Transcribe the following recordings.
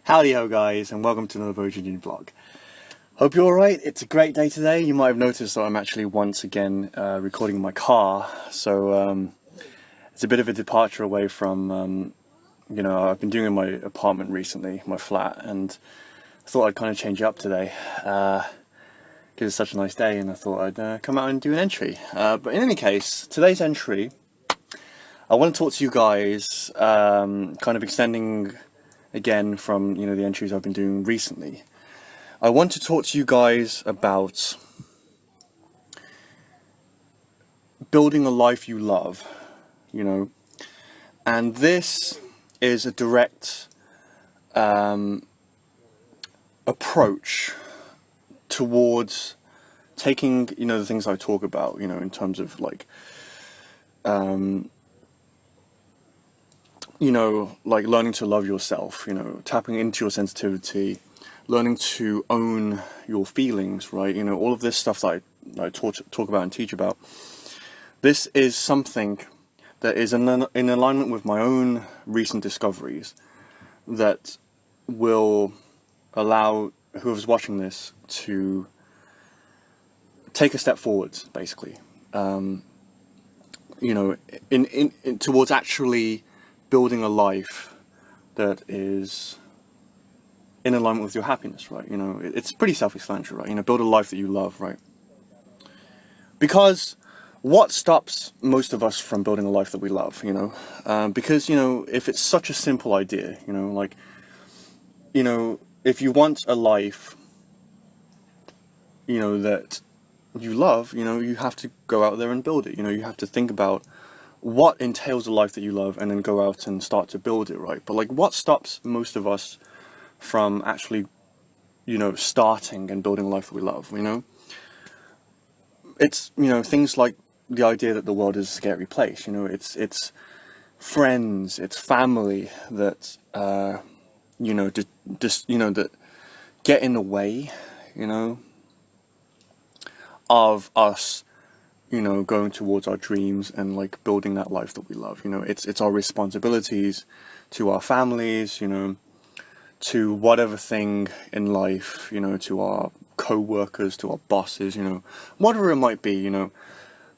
Howdy ho guys, and welcome to another Virgin vlog. Hope you're alright. It's a great day today. You might have noticed that I'm actually once again recording in my car, so it's a bit of a departure away from I've been doing in my apartment recently, my flat, and I thought I'd kind of change it up today because it's such a nice day, and I thought I'd come out and do an entry. But in any case, today's entry, I want to talk to you guys, kind of extending again from the entries I've been doing recently. I want to talk to you guys about building a life you love, and this is a direct approach towards taking the things I talk about, in terms of like like learning to love yourself, tapping into your sensitivity, learning to own your feelings, right? All of this stuff that I talk about and teach about. This is something that is in alignment with my own recent discoveries that will allow whoever's watching this to take a step forward, basically, in towards actually building a life that is in alignment with your happiness, right? It's pretty self-explanatory, right? Build a life that you love, right? Because what stops most of us from building a life that we love, because, if it's such a simple idea, if you want a life, that you love, you have to go out there and build it. You have to think about what entails a life that you love and then go out and start to build it, right? But like, what stops most of us from actually, starting and building a life that we love, It's, things like the idea that the world is a scary place, it's friends, it's family that, that get in the way, of us, going towards our dreams and like building that life that we love. It's our responsibilities to our families, to whatever thing in life, to our co-workers, to our bosses, whatever it might be,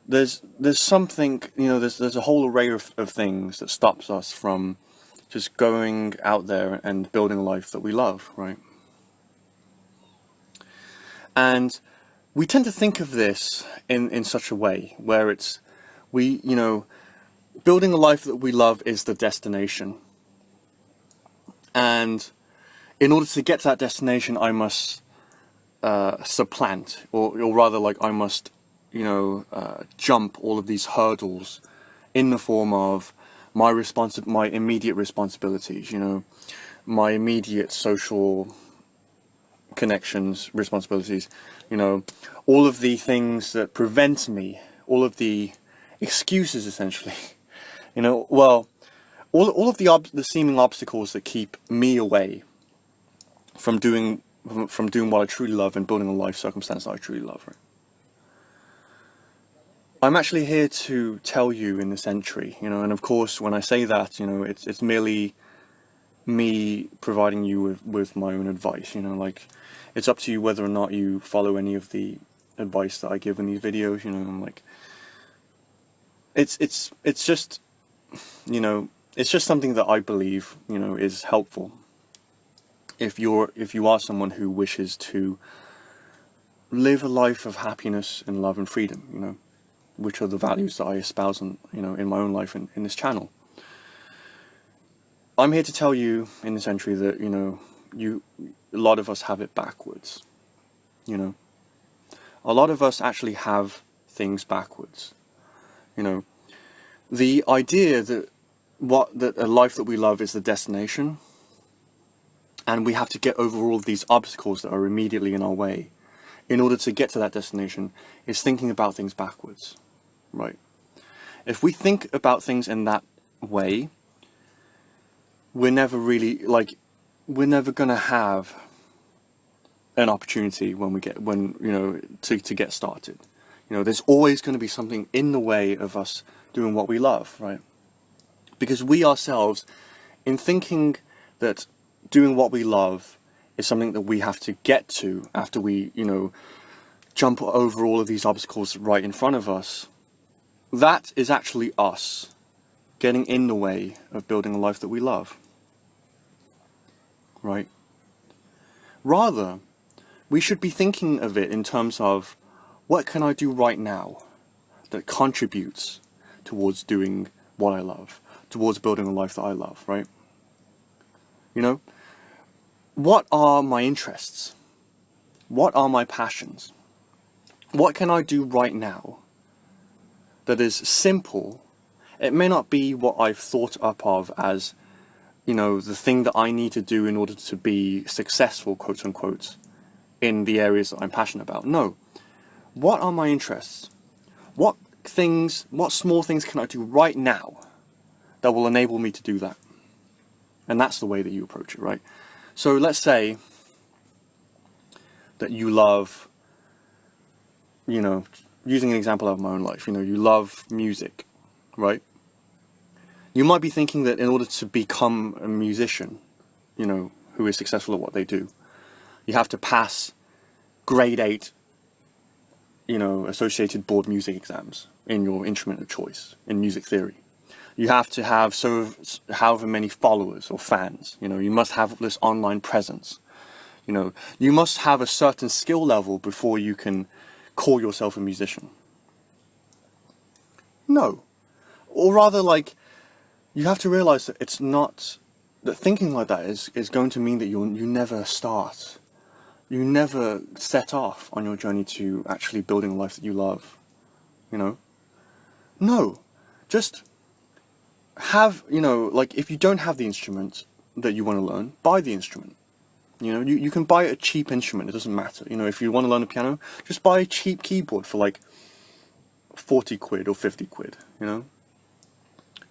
there's something, there's a whole array of things that stops us from just going out there and building a life that we love, right? And we tend to think of this in such a way where it's, building a life that we love is the destination. And in order to get to that destination, I must supplant, or rather, like, I must, jump all of these hurdles in the form of my immediate responsibilities, my immediate social connections, responsibilities, all of the things that prevent me, all of the excuses, essentially, all of the seeming obstacles that keep me away from doing what I truly love and building a life circumstance that I truly love, right? I'm actually here to tell you in this entry, and of course when I say that, it's merely me providing you with my own advice, like, it's up to you whether or not you follow any of the advice that I give in these videos, like, it's just, it's just something that I believe, is helpful if you are someone who wishes to live a life of happiness and love and freedom, which are the values that I espouse in my own life in this channel. I'm here to tell you in this entry that, a lot of us have it backwards, A lot of us actually have things backwards, The idea that a life that we love is the destination, and we have to get over all of these obstacles that are immediately in our way in order to get to that destination, is thinking about things backwards, right? If we think about things in that way, we're never gonna have an opportunity to get started. There's always going to be something in the way of us doing what we love, right? Because we ourselves, in thinking that doing what we love is something that we have to get to after we, jump over all of these obstacles right in front of us, that is actually us getting in the way of building a life that we love. Right? Rather, we should be thinking of it in terms of, what can I do right now that contributes towards doing what I love, towards building a life that I love, right? What are my interests? What are my passions? What can I do right now that is simple? It may not be what I've thought up of as, the thing that I need to do in order to be successful, quote unquote, in the areas that I'm passionate about. No. What are my interests? What small things can I do right now that will enable me to do that? And that's the way that you approach it, right? So let's say that you love, using an example of my own life, you love music, right? You might be thinking that in order to become a musician, who is successful at what they do, you have to pass grade 8, associated board music exams in your instrument of choice, in music theory. You have to have however many followers or fans, you must have this online presence. You must have a certain skill level before you can call yourself a musician. No. Or rather, you have to realize that it's not, that thinking like that is going to mean that you never start. You never set off on your journey to actually building a life that you love. No. Just have, if you don't have the instrument that you want to learn, buy the instrument. You can buy a cheap instrument, it doesn't matter. If you want to learn the piano, just buy a cheap keyboard for 40 quid or 50 quid,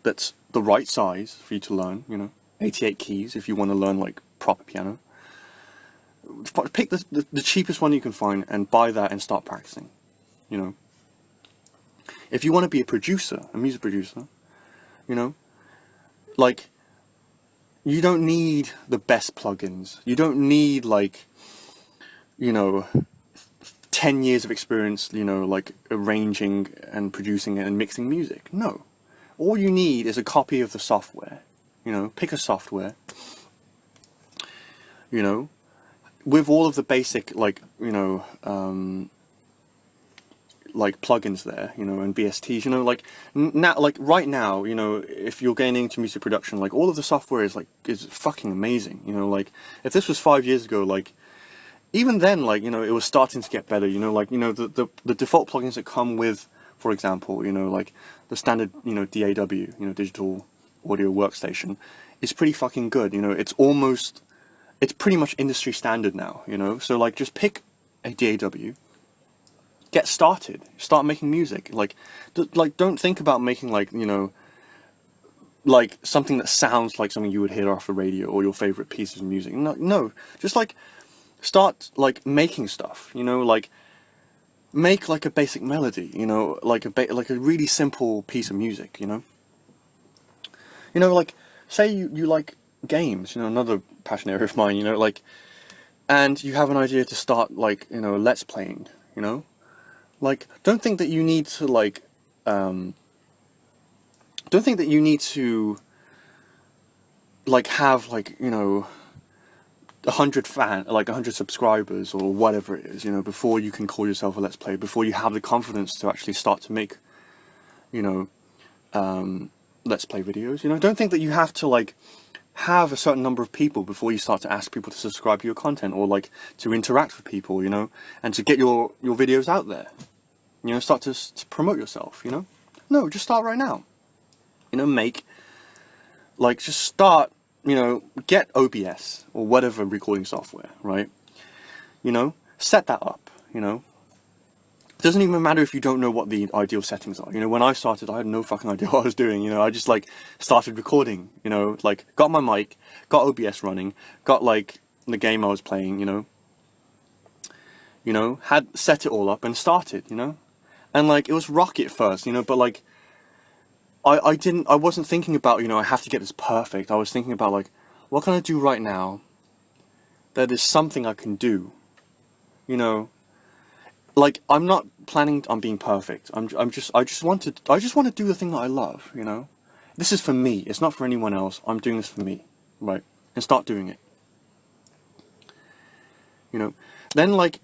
That's the right size for you to learn, 88 keys if you want to learn proper piano. Pick the cheapest one you can find and buy that and start practicing, If you want to be a producer, a music producer, you don't need the best plugins. You don't need 10 years of experience, arranging and producing and mixing music. No. All you need is a copy of the software. Pick a software. With all of the basic plugins there, and VSTs, right now, if you're getting into music production, all of the software is fucking amazing, if this was 5 years ago, even then, it was starting to get better, the default plugins that come with, for example, the standard, DAW, digital audio workstation, is pretty fucking good, it's pretty much industry standard now, so just pick a DAW, get started, start making music, don't think about making something that sounds like something you would hear off the radio or your favorite pieces of music. No, just start making stuff, make a basic melody, a really simple piece of music, say you like games, another passion area of mine, and you have an idea to start let's playing, don't think that you need to don't think that you need to have 100 subscribers or whatever it is, before you can call yourself a let's play, before you have the confidence to actually start to make let's play videos. Don't think that you have to have a certain number of people before you start to ask people to subscribe to your content, or to interact with people, and to get your videos out there, start to promote yourself, no, just start right now, make, just start, get OBS or whatever recording software, right, set that up, It doesn't even matter if you don't know what the ideal settings are. When I started, I had no fucking idea what I was doing. I just started recording. Got my mic, got OBS running, got the game I was playing. Had set it all up and started. And it was rocky at first. But I wasn't thinking about I have to get this perfect. I was thinking about what can I do right now that is something I can do, you know. Like, I'm not planning on being perfect. I just want to do the thing that I love, you know. This is for me. It's not for anyone else. I'm doing this for me, right? And start doing it, you know. Then, like,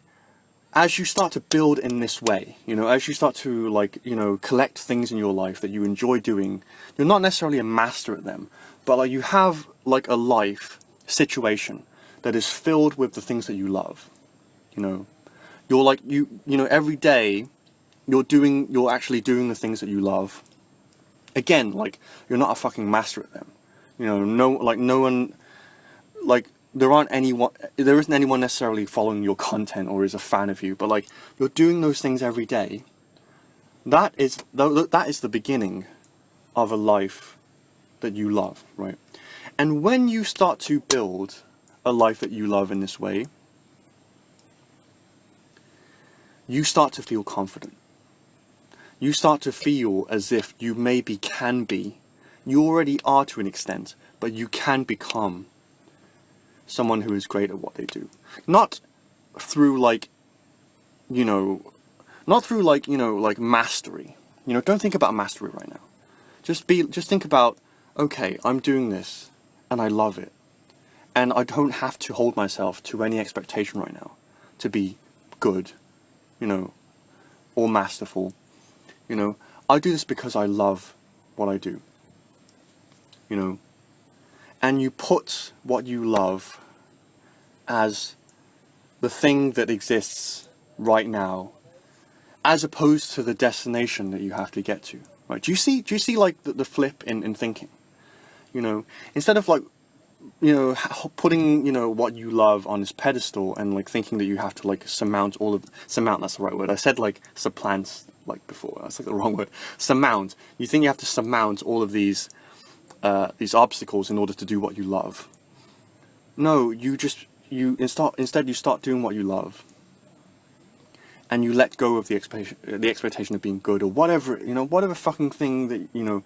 as you start to build in this way, you know, as you start to, like, you know, collect things in your life that you enjoy doing, you're not necessarily a master at them, but like you have like a life situation that is filled with the things that you love, you know. You're like, you know, every day you're actually doing the things that you love. Again, like, you're not a fucking master at them. You know, no one, like, there isn't anyone necessarily following your content or is a fan of you, but like, you're doing those things every day. That is the beginning of a life that you love, right? And when you start to build a life that you love in this way, you start to feel confident. You start to feel as if you maybe can be, you already are to an extent, but you can become someone who is great at what they do. Not through like, you know, like mastery. You know, don't think about mastery right now. Just think about, okay, I'm doing this and I love it. And I don't have to hold myself to any expectation right now to be good, you know, or masterful. You know, I do this because I love what I do, you know. And you put what you love as the thing that exists right now, as opposed to the destination that you have to get to, right? Do you see like the flip in thinking? You know, instead of like, you know, putting, you know, what you love on this pedestal and like thinking that you have to like surmount, that's the right word. I said like supplant like before, that's like the wrong word. Surmount. You think you have to surmount all of these obstacles in order to do what you love. No, instead you start doing what you love. And you let go of the expectation of being good or whatever, you know, whatever fucking thing that, you know,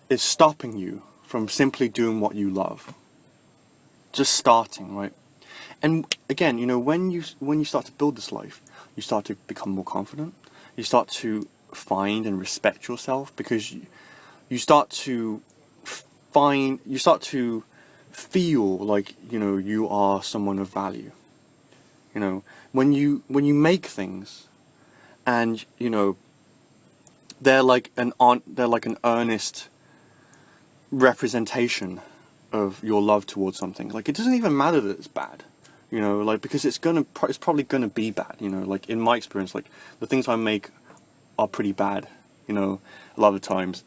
is stopping you from simply doing what you love. Just starting, right? And again, you know, when you start to build this life, you start to become more confident. You start to find and respect yourself, because you start to feel like, you know, you are someone of value. You know, when you make things, and you know, they're like an earnest representation of your love towards something. Like, it doesn't even matter that it's bad, you know, like, because it's probably gonna be bad, you know. Like, in my experience, like, the things I make are pretty bad, you know, a lot of times.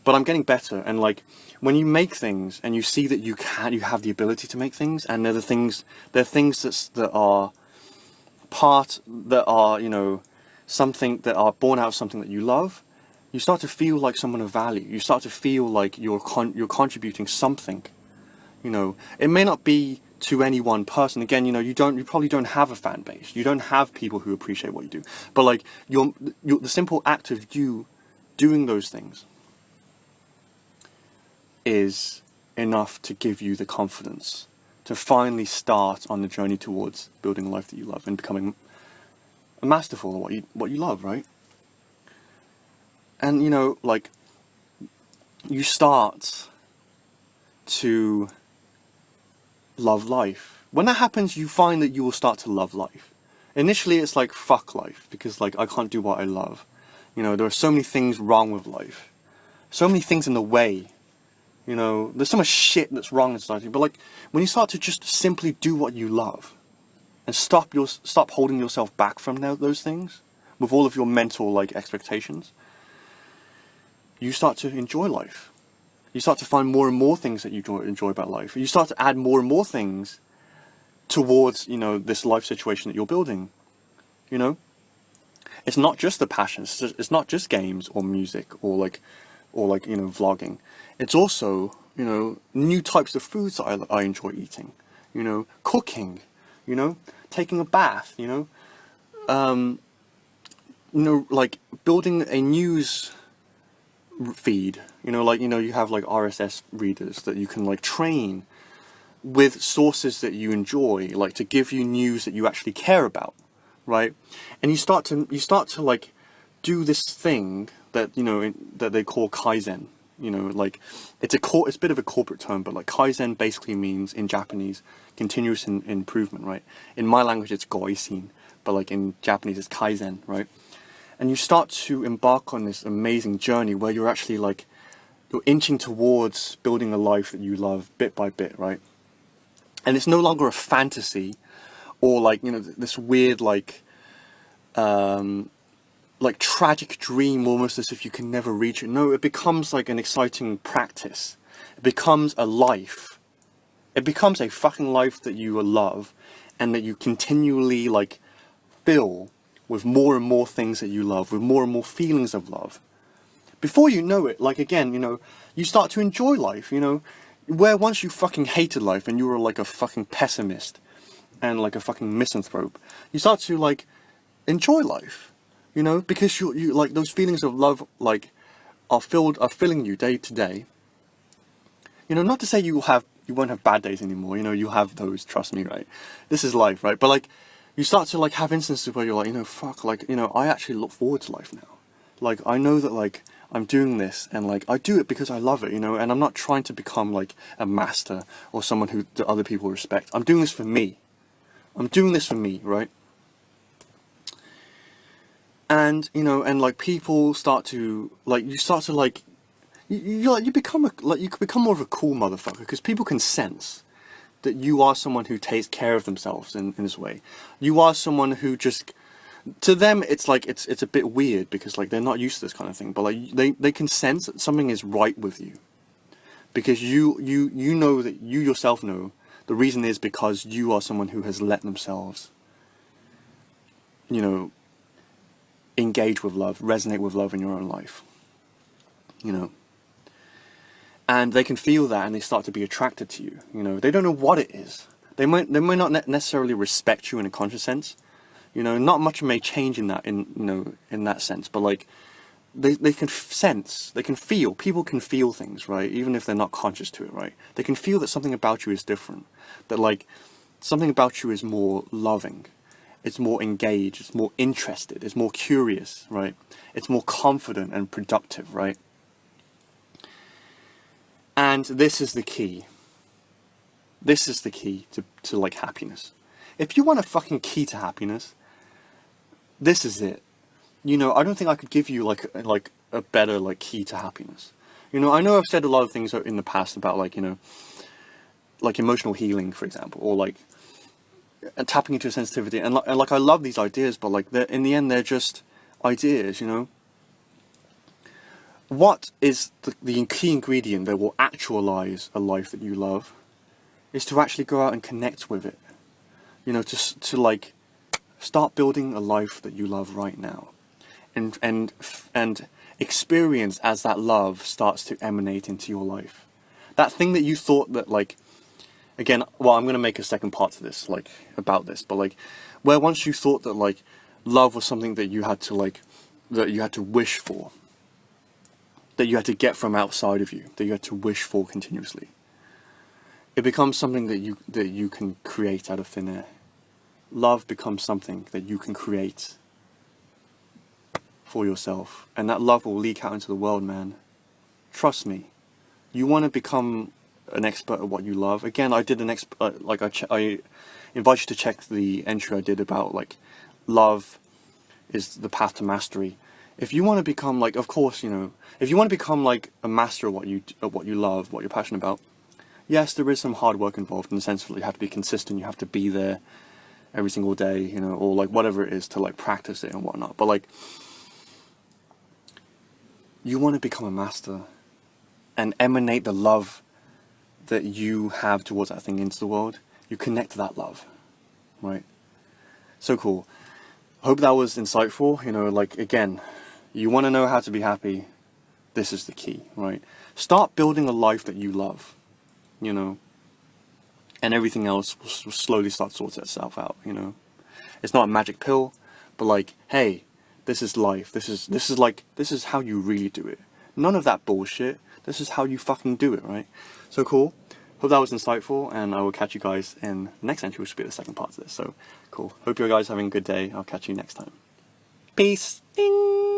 But I'm getting better, and like, when you make things and you see that you have the ability to make things, and they're things that are, you know, something that are born out of something that you love, you start to feel like someone of value. You start to feel like you're contributing something. You know, it may not be to any one person. Again, you know, you probably don't have a fan base. You don't have people who appreciate what you do. But like, the simple act of you doing those things is enough to give you the confidence to finally start on the journey towards building a life that you love and becoming masterful at what you love, right? And you know, like, you start to love life. When that happens, you find that you will start to love life. Initially, it's like, fuck life, because like, I can't do what I love. You know, there are so many things wrong with life, so many things in the way. You know, there's so much shit that's wrong in society. But like, when you start to just simply do what you love, and stop holding yourself back from those things with all of your mental like expectations, you start to enjoy life. You start to find more and more things that you enjoy about life. You start to add more and more things towards, you know, this life situation that you're building. You know, it's not just the passions. It's not just games or music or like, you know, vlogging. It's also, you know, new types of foods that I enjoy eating. You know, cooking. You know, taking a bath. You know, like building a news feed. You know, like, you know, you have like RSS readers that you can like train with sources that you enjoy, like to give you news that you actually care about, right? And you start to like do this thing that, you know, that they call Kaizen. You know, like it's a bit of a corporate term, but like Kaizen basically means in Japanese continuous improvement, right? In my language it's Goisin, but like in Japanese it's Kaizen, right? And you start to embark on this amazing journey where you're actually like, you're inching towards building a life that you love bit by bit, right? And it's no longer a fantasy or like, you know, this weird like tragic dream, almost as if you can never reach it. No, it becomes like an exciting practice. It becomes a life. It becomes a fucking life that you love and that you continually like fill with more and more things that you love, with more and more feelings of love. Before you know it, like again, you know, you start to enjoy life, you know, where once you fucking hated life and you were like a fucking pessimist and like a fucking misanthrope, you start to like enjoy life, you know, because you like those feelings of love like are filling you day to day. You know, not to say you won't have bad days anymore, you know, you have those, trust me, right? This is life, right? But like you start to like have instances where you're like, you know, fuck, like, you know, I actually look forward to life now. Like I know that like I'm doing this and like I do it because I love it, you know, and I'm not trying to become like a master or someone who that other people respect. I'm doing this for me. I'm doing this for me, right? And you know, and like people start to like, you start to like, you become you could become more of a cool motherfucker because people can sense that you are someone who takes care of themselves in this way. You are someone who just, to them it's like it's a bit weird because like they're not used to this kind of thing, but like they can sense that something is right with you because you know that you yourself know the reason is because you are someone who has let themselves, you know, engage with love, resonate with love in your own life, you know. And they can feel that and they start to be attracted to you, you know. They don't know what it is. They might not necessarily respect you in a conscious sense, you know. Not much may change in that, you know, in that sense, but like they can sense, they can feel, people can feel things, right? Even if they're not conscious to it, right? They can feel that something about you is different, that like something about you is more loving, it's more engaged, it's more interested, it's more curious, right? It's more confident and productive, right? And this is the key. This is the key to like happiness. If you want a fucking key to happiness, this is it. You know, I don't think I could give you like a better like key to happiness. You know, I know I've said a lot of things in the past about like, you know, like emotional healing, for example, or like tapping into sensitivity, and like I love these ideas, but like in the end they're just ideas, you know. What is the key ingredient that will actualize a life that you love is to actually go out and connect with it. You know, to like start building a life that you love right now, and experience as that love starts to emanate into your life. That thing that you thought that like, again, well, I'm going to make a second part to this, like about this, but like where once you thought that like love was something that you had to like, that you had to wish for, that you had to get from outside of you, that you had to wish for continuously. It becomes something that you can create out of thin air. Love becomes something that you can create for yourself, and that love will leak out into the world, man. Trust me. You want to become an expert at what you love. Again, I did I invite you to check the entry I did about like love is the path to mastery. If you want to become like, of course, you know, if you want to become like a master of what you love, what you're passionate about, yes, there is some hard work involved in the sense that you have to be consistent, you have to be there every single day, you know, or like whatever it is to like practice it and whatnot. But like, you want to become a master and emanate the love that you have towards that thing into the world. You connect to that love, right? So cool. Hope that was insightful. You know, like again, you want to know how to be happy, this is the key, right? Start building a life that you love, you know, and everything else will slowly start to sort itself out, you know. It's not a magic pill, but like, hey, this is life. This is how you really do it. None of that bullshit. This is how you fucking do it, right? So cool. hope that was insightful, and I will catch you guys in the next entry, which will be the second part of this. So cool. Hope you guys are having a good day. I'll catch you next time. Peace. Ding.